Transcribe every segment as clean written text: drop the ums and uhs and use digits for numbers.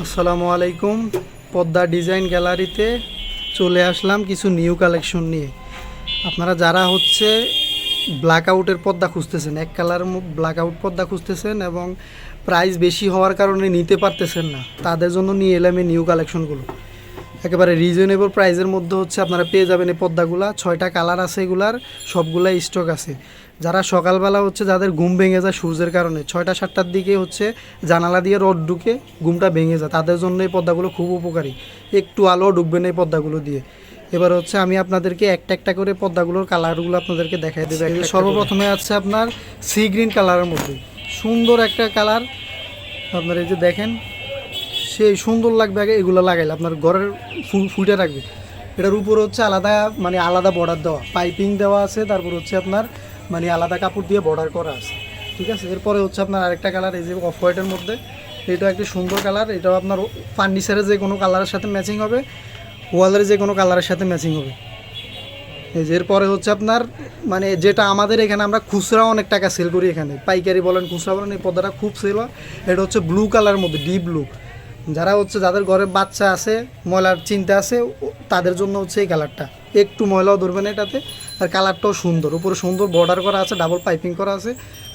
আসসালামু আলাইকুম। পদ্মা ডিজাইন গ্যালারিতে চলে আসলাম কিছু নিউ কালেকশন নিয়ে। আপনারা যারা ব্ল্যাক আউটের পর্দা খুঁজতেছেন, এক কালার ব্ল্যাক আউট পর্দা খুঁজতেছেন এবং প্রাইস বেশি হওয়ার কারণে নিতে পারতেছেন না, তাদের জন্য নিয়ে এলাম এই নিউ কালেকশনগুলো। একেবারে রিজনেবল প্রাইসের মধ্যে আপনারা পেয়ে যাবেন এই পর্দাগুলা। 6টা কালার আছে, এগুলার সবগুলাই স্টক আছে। যারা সকালবেলা যাদের ঘুম ভেঙে যায় সূর্যের কারণে, 6টা-7টার দিকে জানালা দিয়ে রড ঢুকে ঘুমটা ভেঙে যায়, তাদের জন্য এই পর্দাগুলো খুব উপকারী। একটু আলো ঢুকবে না এই পর্দাগুলো দিয়ে। এবার আমি আপনাদেরকে একটা একটা করে পর্দাগুলোর কালারগুলো আপনাদেরকে দেখাই দেবো। সর্বপ্রথমে আপনার সি গ্রিন কালারের মধ্যে সুন্দর একটা কালার। আপনারা এই যে দেখেন, সেই সুন্দর লাগবে। আগে এগুলো লাগাইলে আপনার ঘরের ফুটে রাখবে। এটার উপর আলাদা আলাদা বর্ডার দেওয়া, পাইপিং দেওয়া আছে। তারপর আপনার আলাদা কাপড় দিয়ে বর্ডার করা আছে, ঠিক আছে। এরপরে আপনার আরেকটা কালার, এই যে অফ হোয়াইটের মধ্যে, এটাও একটি সুন্দর কালার। এটাও আপনার ফার্নিচারের যে কোনো কালারের সাথে ম্যাচিং হবে, ওয়ালের যে কোনো কালারের সাথে ম্যাচিং হবে। এই যে এরপরে আপনার যেটা আমাদের এখানে আমরা খুচরা অনেক টাকা সেল করি, এখানে পাইকারি বলেন খুচরা বলেন, এই পর্দাটা খুব সেল হয়। এটা ব্লু কালারের মধ্যে, ডিপ ব্লু। যারা যাদের ঘরে বাচ্চা আছে, ময়লার চিন্তা আছে, তাদের জন্য এই কালারটা। একটু ময়লাও ধরবে না এটাতে। আর কালারটাও সুন্দর, উপরে সুন্দর বর্ডার করা আছে, ডাবল পাইপিং করা আছে,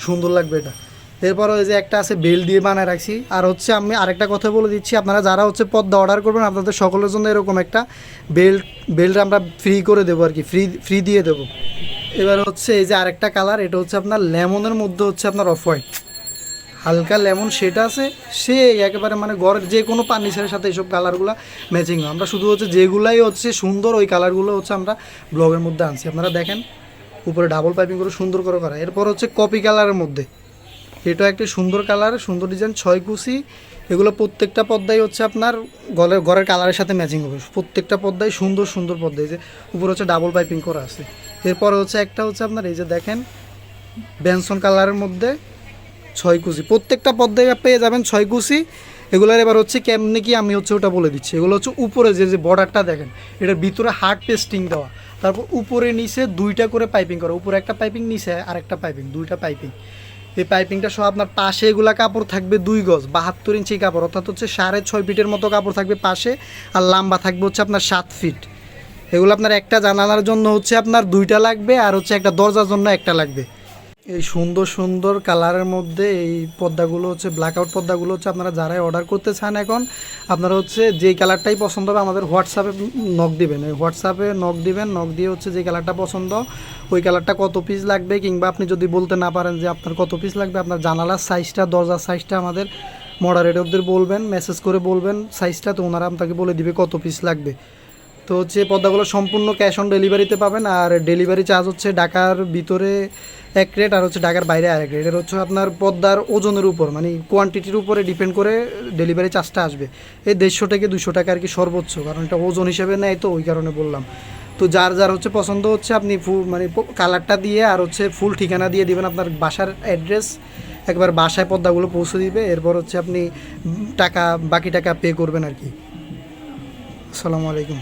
সুন্দর লাগবে এটা। এরপরে যে একটা আছে বেল দিয়ে বানায় রাখছি। আর আমি আরেকটা কথা বলে দিচ্ছি, আপনারা যারা পর্দা অর্ডার করবেন, আপনাদের সকলের জন্য এরকম একটা বেল্ট আমরা ফ্রি করে দেবো আর কি, ফ্রি দিয়ে দেবো। এবার এই যে আরেকটা কালার, এটা আপনার লেমনের মধ্যে আপনার অফ হোয়াইট, হালকা লেমন শেড আছে। সে একেবারে ঘরের যে কোনো ফার্নিচারের সাথে এইসব কালারগুলো ম্যাচিং হয়। আমরা শুধু যেগুলাই সুন্দর, ওই কালারগুলো আমরা ব্লগের মধ্যে আনছি। আপনারা দেখেন, উপরে ডাবল পাইপিং করে সুন্দর করে করা। এরপর কপি কালারের মধ্যে, এটা একটি সুন্দর কালার, সুন্দর ডিজাইন, 6 কুচি। এগুলো প্রত্যেকটা পর্দায় আপনার ঘরের কালারের সাথে ম্যাচিং হবে। প্রত্যেকটা পর্দায় সুন্দর সুন্দর পর্দায়, যে উপরে ডাবল পাইপিং করা আছে। এরপর একটা আপনার এই যে দেখেন, বেনসন কালারের মধ্যে 6 কুচি। প্রত্যেকটা পর্দায় পেয়ে যাবেন 6 কুচি। এগুলোর এবার কেমনি কি আমি ওটা বলে দিচ্ছি। এগুলো উপরে যে বর্ডারটা দেখেন, এটার ভিতরে হার্ড পেস্টিং দেওয়া। তারপর উপরে নিচে 2টা করে পাইপিং করা, উপরে একটা পাইপিং, নিচে আরেকটা পাইপিং, 2টা পাইপিং। এই পাইপিংটা সহ আপনার পাশে এগুলা কাপড় থাকবে 2 গজ, 72 ইঞ্চি কাপড়, অর্থাৎ 6.5 ফিটের মতো কাপড় থাকবে পাশে। আর লম্বা থাকবে আপনার 7 ফিট। এগুলো আপনার একটা জানালার জন্য আপনার 2টা লাগবে, আর একটা দরজার জন্য একটা লাগবে। এই সুন্দর সুন্দর কালারের মধ্যে এই পর্দাগুলো ব্ল্যাক আউট পর্দাগুলো আপনারা যারাই অর্ডার করতে চান, এখন আপনারা যেই কালারটাই পছন্দ হবে আমাদের হোয়াটসঅ্যাপে নক দিবেন। এই হোয়াটসঅ্যাপে নক দিবেন, নক দিয়ে যে কালারটা পছন্দ, ওই কালারটা কত পিস লাগবে, কিংবা আপনি যদি বলতে না পারেন যে আপনার কত পিস লাগবে, আপনার জানালার সাইজটা, দরজার সাইজটা আমাদের মডারেটরদের বলবেন, মেসেজ করে বলবেন সাইজটা, তো ওনারা আপনাকে বলে দিবে কত পিস লাগবে। তো পর্দাগুলো সম্পূর্ণ ক্যাশ অন ডেলিভারিতে পাবেন। আর ডেলিভারি চার্জ ঢাকার ভিতরে এক রেট, আর ঢাকার বাইরে আরেক রেট। এটা আপনার পর্দার ওজনের উপর, কোয়ান্টিটির উপরে ডিপেন্ড করে ডেলিভারি চার্জটা আসবে। এই 150 থেকে 200 টাকা আর কি সর্বোচ্চ, কারণ এটা ওজন হিসেবে নেয়, তো ওই কারণে বললাম। তো যার যার পছন্দ আপনি কালারটা দিয়ে আর ফুল ঠিকানা দিয়ে দিবেন, আপনার বাসার অ্যাড্রেস, একবার বাসায় পর্দাগুলো পৌঁছে দিবে। এরপর আপনি বাকি টাকা পে করবেন আর কি। আসসালামু আলাইকুম।